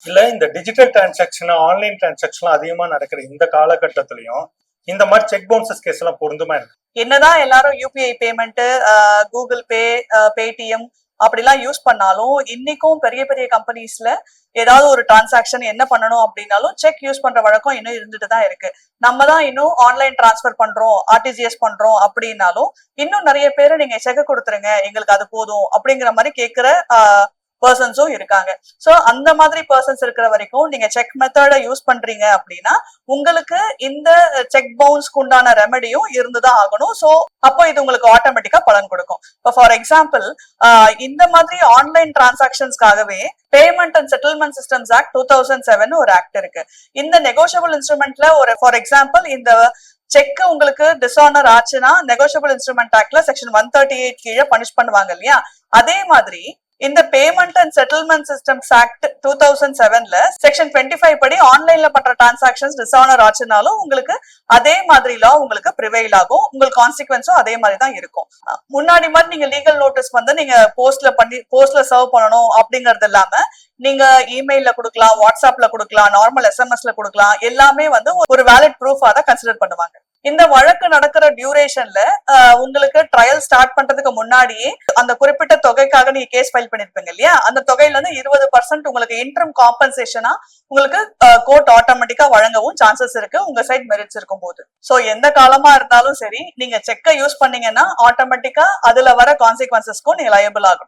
இல்ல இந்த digital transaction online transaction அதிகமா நடக்கிற இந்த காலகட்டத்திலயும் இந்த மாதிரி செக் பவுன்சஸ் கேஸ் எல்லாம் பொருந்துமா இருக்கு? என்னதான் எல்லாரும் UPI payment, Google Pay, Paytm அப்படிலாம் யூஸ் பண்ணாலும் இன்னைக்கும் பெரிய பெரிய கம்பெனிஸ்ல ஏதாவது ஒரு டிரான்சாக்ஷன் என்ன பண்ணணும் அப்படின்னாலும் செக் யூஸ் பண்ற வழக்கம் இன்னும் இருந்துட்டு தான் இருக்கு. நம்ம தான் இன்னும் ஆன்லைன் டிரான்ஸ்பர் பண்றோம், ஆர்டிஜிஎஸ் பண்றோம் அப்படின்னாலும் இன்னும் நிறைய பேரு நீங்க செக் கொடுத்துருங்க எங்களுக்கு அது போதும் அப்படிங்கிற மாதிரி கேட்கிற பர்சன்ஸும் இருக்காங்க. சோ அந்த மாதிரி பர்சன்ஸ் இருக்கிற வரைக்கும் நீங்க செக் மெத்தட யூஸ் பண்றீங்க அப்படின்னா உங்களுக்கு இந்த செக் பவுன்ஸ்க்கு உண்டான ரெமெடியும் இருந்துதான் ஆகணும். சோ அப்போ இது உங்களுக்கு ஆட்டோமேட்டிக்கா பலன் கொடுக்கும். இப்போ ஃபார் எக்ஸாம்பிள் இந்த மாதிரி ஆன்லைன் டிரான்சாக்ஷன்ஸ்க்காகவே payment and settlement systems act 2007 ஒரு ஆக்ட் இருக்கு. இந்த நெகோஷியபிள் இன்ஸ்ட்ருமெண்ட்ல ஒரு ஃபார் எக்ஸாம்பிள் இந்த செக் உங்களுக்கு டிஸ்ஆனர் ஆச்சுன்னா நெகோஷியபிள் இன்ஸ்ட்ருமெண்ட் ஆக்ட்ல செக்ஷன் 138 கீழே பனிஷ் பண்ணுவாங்க இல்லையா? அதே மாதிரி இந்த payment and settlement systems act 2007ல செக்ஷன் 25 படி ஆன்லைன்ல பண்ற டிரான்சாக்ஷன்ஸ் டிஸ்ஆனர் ஆச்சுனாலும் உங்களுக்கு அதே மாதிரி லா உங்களுக்கு ப்ரிவைல் ஆகும். உங்களுக்கு கான்சிக்வன்ஸும் அதே மாதிரி தான் இருக்கும். முன்னாடி மாதிரி நீங்க லீகல் நோட்டீஸ் வந்து நீங்க போஸ்ட்ல சர்வ் பண்ணணும் அப்படிங்கறது இல்லாம நீங்க இமெயில்ல கொடுக்கலாம், வாட்ஸ்அப்ல கொடுக்கலாம், நார்மல் எஸ்எம்எஸ்ல கொடுக்கலாம். எல்லாமே வந்து ஒரு வேலிட் ப்ரூஃபா தான் கன்சிடர் பண்ணுவாங்க. இந்த வழக்கு நடக்கிற டியூரேஷன்ல உங்களுக்கு ட்ரையல் ஸ்டார்ட் பண்றதுக்கு முன்னாடியே அந்த குறிப்பிட்ட தொகைக்காக நீங்க கேஸ் ஃபைல் பண்ணிருப்பீங்க இல்லையா? அந்த தொகையில இருந்து 20% உங்களுக்கு இன்ட்ரம் காம்பன்சேஷனா உங்களுக்கு கோர்ட் ஆட்டோமேட்டிக்கா வழங்கவும் சான்சஸ் இருக்கு உங்க சைட் மெரிட்ஸ் இருக்கும் போது. சோ எந்த காலமா இருந்தாலும் சரி நீங்க செக்கை யூஸ் பண்ணீங்கன்னா ஆட்டோமேட்டிக்கா அதுல வர கான்சிக்வன்சஸ்க்கும் நீங்க லயபிள் ஆகும்.